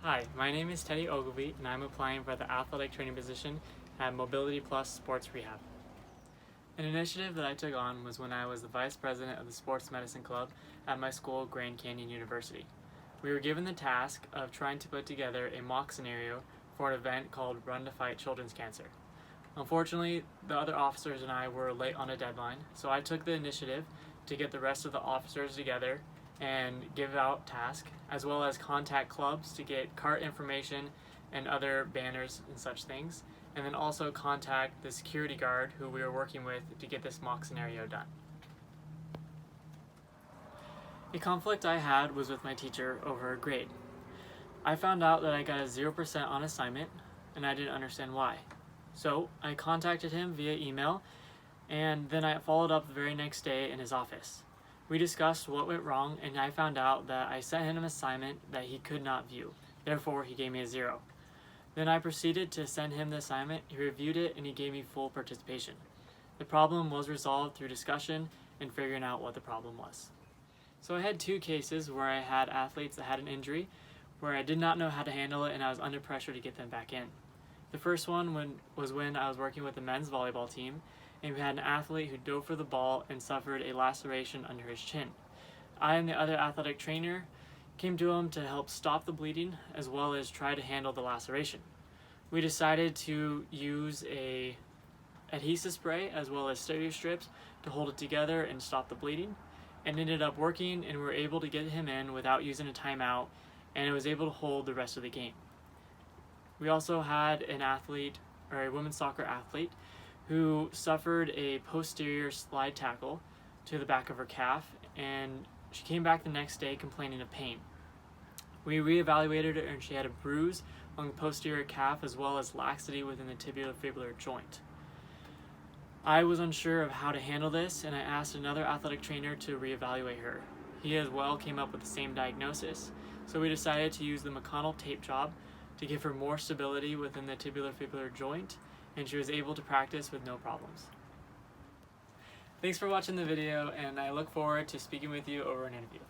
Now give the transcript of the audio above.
Hi, my name is Teddy Ogilvie, and I'm applying for the athletic training position at Mobility Plus Sports Rehab. An initiative that I took on was when I was the vice president of the Sports Medicine Club at my school, Grand Canyon University. We were given the task of trying to put together a mock scenario for an event called Run to Fight Children's Cancer. Unfortunately, the other officers and I were late on a deadline, so I took the initiative to get the rest of the officers together and give out tasks, as well as contact clubs to get cart information and other banners and such things, and then also contact the security guard who we were working with to get this mock scenario done. A conflict I had was with my teacher over a grade. I found out that I got a 0% on assignment, and I didn't understand why. So I contacted him via email, and then I followed up the very next day in his office. We discussed what went wrong, and I found out that I sent him an assignment that he could not view. Therefore, he gave me a 0. Then I proceeded to send him the assignment, he reviewed it, and he gave me full participation. The problem was resolved through discussion and figuring out what the problem was. So I had 2 cases where I had athletes that had an injury, where I did not know how to handle it and I was under pressure to get them back in. The first one was when I was working with the men's volleyball team, and we had an athlete who dove for the ball and suffered a laceration under his chin. I and the other athletic trainer came to him to help stop the bleeding as well as try to handle the laceration. We decided to use a adhesive spray as well as stereo strips to hold it together and stop the bleeding, and ended up working, and we were able to get him in without using a timeout, and it was able to hold the rest of the game. We also had an athlete, or a women's soccer athlete, who suffered a posterior slide tackle to the back of her calf, and she came back the next day complaining of pain. We reevaluated her, and she had a bruise on the posterior calf as well as laxity within the tibial-fibular joint. I was unsure of how to handle this, and I asked another athletic trainer to reevaluate her. He as well came up with the same diagnosis, so we decided to use the McConnell tape job to give her more stability within the tibial-fibular joint, and she was able to practice with no problems. Thanks for watching the video, and I look forward to speaking with you over an interview.